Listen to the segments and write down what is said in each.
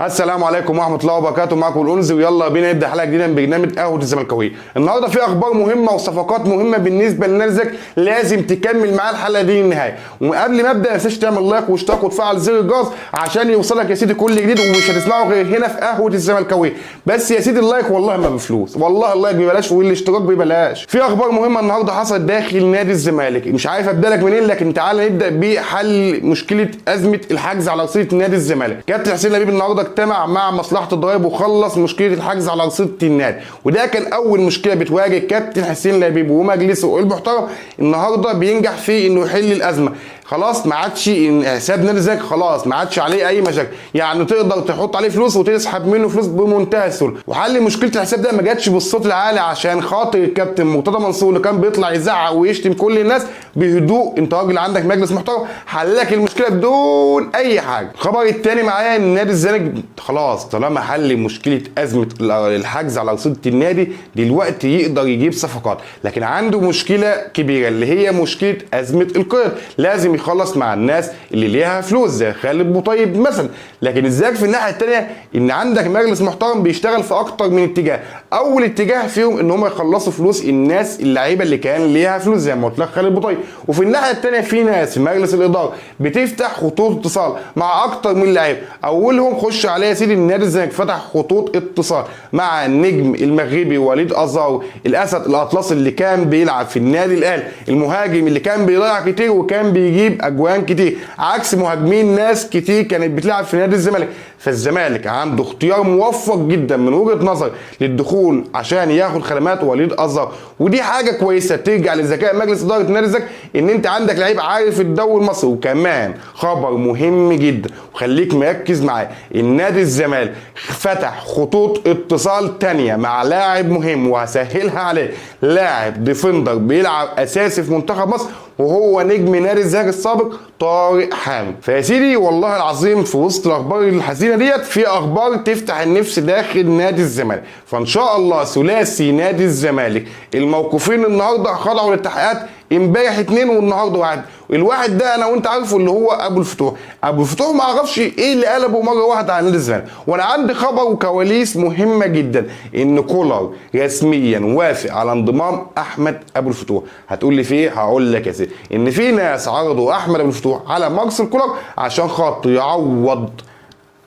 السلام عليكم ورحمه الله وبركاته. معكم الأنزي ويلا بينا نبدا حلقه جديده من برنامج قهوه الزملكاويه. النهارده في اخبار مهمه وصفقات مهمه بالنسبه لنادي، لازم تكمل معاه الحلقه دي للنهايه. وقبل ما ابدا ما تنساش تعمل لايك واشتراك وتفعل زر الجرس عشان يوصلك يا سيدي كل جديد، ومش هتسمعه غير هنا في قهوه الزملكاويه. بس يا سيدي اللايك والله ما بفلوس، والله اللايك ببلاش والاشتراك ببلاش. في اخبار مهمه النهارده حصلت داخل نادي الزمالك، مش عارف ابدا لك منين، لكن تعالى نبدا بحل مشكله ازمه الحجز على رصيد نادي الزمالك. كابتن حسين لبيب النهارده اجتمع مع مصلحه الضرايب وخلص مشكله الحجز على رصيد النادي، وده كان اول مشكله بتواجه كابتن حسين لبيب ومجلسه المحترم. النهارده بينجح في انه يحل الازمه. خلاص ما عادش حساب نادي الزمالك، خلاص ما عادش عليه اي مشاكل، يعني تقدر تحط عليه فلوس وتسحب منه فلوس بمنتهى السهوله. وحل مشكله الحساب ده ما جاتش بالصوت العالي عشان خاطر الكابتن مرتضى منصور اللي كان بيطلع يزعق ويشتم كل الناس. بهدوء، انت راجل عندك مجلس محترم، حل لك المشكله بدون اي حاجه. الخبر الثاني معايا ان نادي الزمالك خلاص طالما حل مشكله ازمه الحجز على رصيد النادي، دلوقتي يقدر يجيب صفقات، لكن عنده مشكله كبيره اللي هي مشكله ازمه القيد. لازم يخلص مع الناس اللي ليها فلوس زي خالد بوطيب مثلا. لكن ازاي في الناحيه الثانيه ان عندك مجلس محترم بيشتغل في اكتر من اتجاه. اول اتجاه فيهم ان هم يخلصوا فلوس الناس اللعيبه اللي كان ليها فلوس زي ما قلت لك خالد بوطيب، وفي الناحيه الثانيه في ناس في مجلس الاداره بتفتح خطوط اتصال مع اكتر من لعيب. اولهم خش عليه يا سيدي النادي الزمالك فتح خطوط اتصال مع النجم المغربي وليد ازارو، الاسد الاطلسي اللي كان بيلعب في النادي الاهلي، المهاجم اللي كان بيضيع كتير وكان بيجيب اجوان كتير عكس مهاجمين ناس كتير كانت بتلعب في نادي الزمالك. فالزمالك عنده اختيار موفق جدا من وجهه نظر للدخول عشان ياخد خدمات وليد ازارو، ودي حاجه كويسه ترجع لذكاء مجلس اداره نادي الزمالك ان انت عندك لعيب عارف الدوري المصري. وكمان خبر مهم جدا وخليك مركز معايا، النادي الزمالك فتح خطوط اتصال تانية مع لاعب مهم وهسهلها عليه، لاعب ديفندر بيلعب اساسي في منتخب مصر وهو نجم نادي الزمالك السابق طارق حامد. فيا سيدي والله العظيم في وسط الاخبار الحزينه ديت في اخبار تفتح النفس داخل نادي الزمالك. فان شاء الله ثلاثي نادي الزمالك الموقوفين النهارده خضعوا للتحقيقات، امبارح 2 والنهارده 1. الواحد ده انا وانت عارفه اللي هو ابو الفتوح. ابو الفتوح ما اعرفش ايه اللي قلبه مره واحده على نادي الزمالك. وانا عندي خبر وكواليس مهمه جدا ان كولر رسميا وافق على انضمام احمد ابو الفتوح. هتقول لي في ايه؟ هقول لك يا سيدي ان في ناس عرضوا احمد ابو الفتوح على مارسيل كولر عشان خاطر يعوض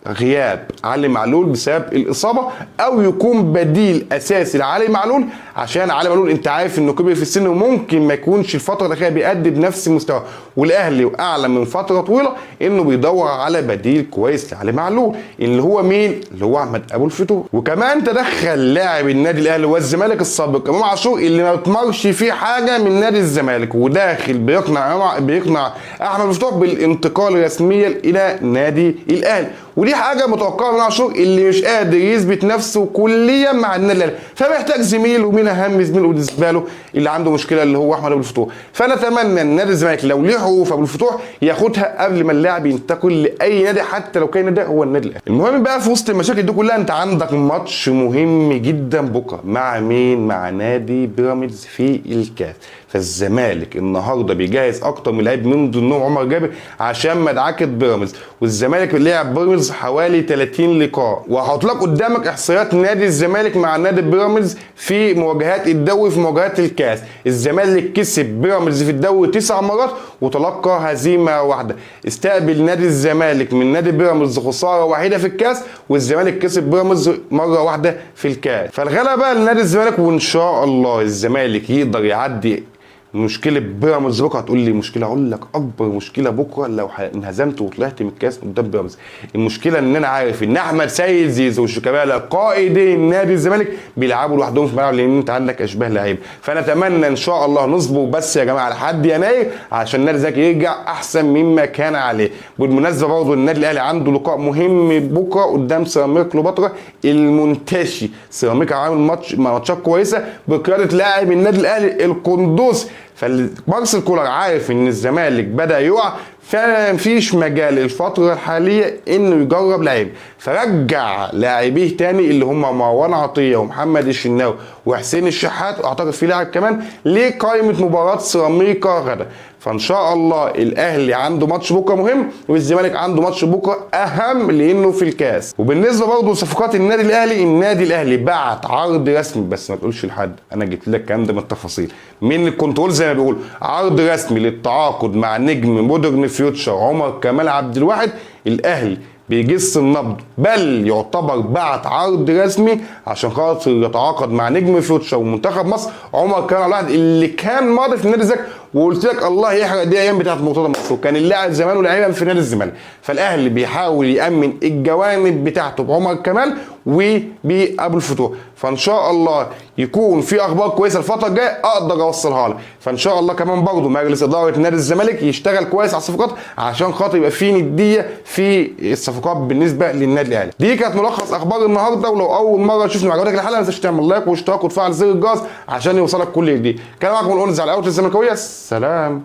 غياب علي معلول بسبب الاصابه، او يكون بديل اساسي لعلي معلول، عشان علي معلول انت عارف انه كبر في السن وممكن ما يكونش الفتره الاخيره بيأدي بنفس المستوى، والاهلي واعلم من فتره طويله انه بيدور على بديل كويس لعلي معلول اللي هو مين؟ اللي هو احمد ابو الفتوح. وكمان تدخل لاعب النادي الاهلي والزمالك السابق امام عاشور اللي ما بتمرش فيه حاجه من نادي الزمالك، وداخل بيقنع احمد ابو الفتوح بالانتقال رسميا الى نادي الاهلي. ودي حاجه متوقعه من عاشور اللي مش قادر يثبت نفسه كليا مع النادي الاهلي، فمحتاج زميل، ومين اهم زميل بالنسبه له اللي عنده مشكله اللي هو احمد ابو الفتوح. فانا اتمنى ان نادي الزمالك لو ليه حقوق ابو الفتوح ياخدها قبل ما اللاعب ينتقل لاي نادي، حتى لو كان ده هو النادي الاهلي. المهم بقى في وسط المشاكل دي كلها انت عندك ماتش مهم جدا بكره مع مين؟ مع نادي بيراميدز في الكاس. فالزمالك النهارده بيجهز اكتر من لعيب من ضمنهم عمر جابر عشان مدعكه بيراميدز، والزمالك لعب بيراميدز حوالي 30 لقاء. وهحط لك قدامك احصائيات نادي الزمالك مع نادي بيراميدز في مواجهات الدوري، في مواجهات الكاس. الزمالك كسب بيراميدز في الدوري 9 مرات وتلقى هزيمه واحده. استقبل نادي الزمالك من نادي بيراميدز خساره وحيده في الكاس، والزمالك كسب بيراميدز مره واحده في الكاس. فالغلبه لنادي الزمالك، وان شاء الله الزمالك يقدر يعدي مشكله بيراميدز بكره. هتقول لي مشكله؟ اقول لك اكبر مشكله بكره لو انهزمت وطلعت من الكاس قدام بيراميدز. المشكله ان انا عارف ان احمد سيد زيزو وشيكابالا قائدين نادي الزمالك بيلعبوا لوحدهم في الملعب لان انت عندك اشباه لعيبه. فانا اتمنى ان شاء الله نصبر بس يا جماعه لحد يناير عشان نادي الزمالك يرجع احسن مما كان عليه. بالمناسبه برضه النادي الاهلي عنده لقاء مهم بكره قدام سيراميكا كليوباترا المنتشي. سيراميكا عامل ماتشات كويسه بقياده لاعب النادي الاهلي القندوسي. فمارسيل كولر عارف ان الزمالك بدا يقع، فمفيش مجال الفتره الحاليه انه يجرب لعيب، فرجع لاعبيه تاني اللي هم مروان عطيه ومحمد الشناوي وحسين الشحات، واعتقد في لاعب كمان لقائمه مباراه سيراميكا غدا. فان شاء الله الاهلي عنده ماتش بكره مهم، والزمالك عنده ماتش بكره اهم لانه في الكاس. وبالنسبه برضه لصفقات النادي الاهلي، النادي الاهلي بعت عرض رسمي، بس ما تقولش لحد، انا جبت لك الكلام ده من التفاصيل من الكنترول زي ما بيقول، عرض رسمي للتعاقد مع نجم مودرن فيوتشر عمر كمال عبد الواحد. الاهلي بيجس النبض، بل يعتبر بعت عرض رسمي عشان خاطر يتعاقد مع نجم فيوتشر ومنتخب مصر عمر كمال عبد الواحد اللي كان ماضي في نادي الزمالك. وقلت لك الله يحرق دي ايام بتاعت مرتضى منصور، كان اللاعب زمان ولاعيبا في نادي الزمالك. فالاهلي بيحاول يامن الجوانب بتاعته بعمر كمال وبابو الفتوح. فان شاء الله يكون في اخبار كويسه الفتره الجايه اقدر اوصلها لك. فان شاء الله كمان برضه مجلس اداره نادي الزمالك يشتغل كويس على الصفقات عشان خاطر يبقى في نديه في الصفقات بالنسبه للنادي الاهلي. دي كانت ملخص اخبار النهارده، ولو اول مره تشوفني وعجبتك الحلقه ما تنساش تعمل لايك واشتراك وتفعل زر الجرس عشان يوصلك كل جديد. كان معاكم الأونز على قهوه الزملكاويه. سلام.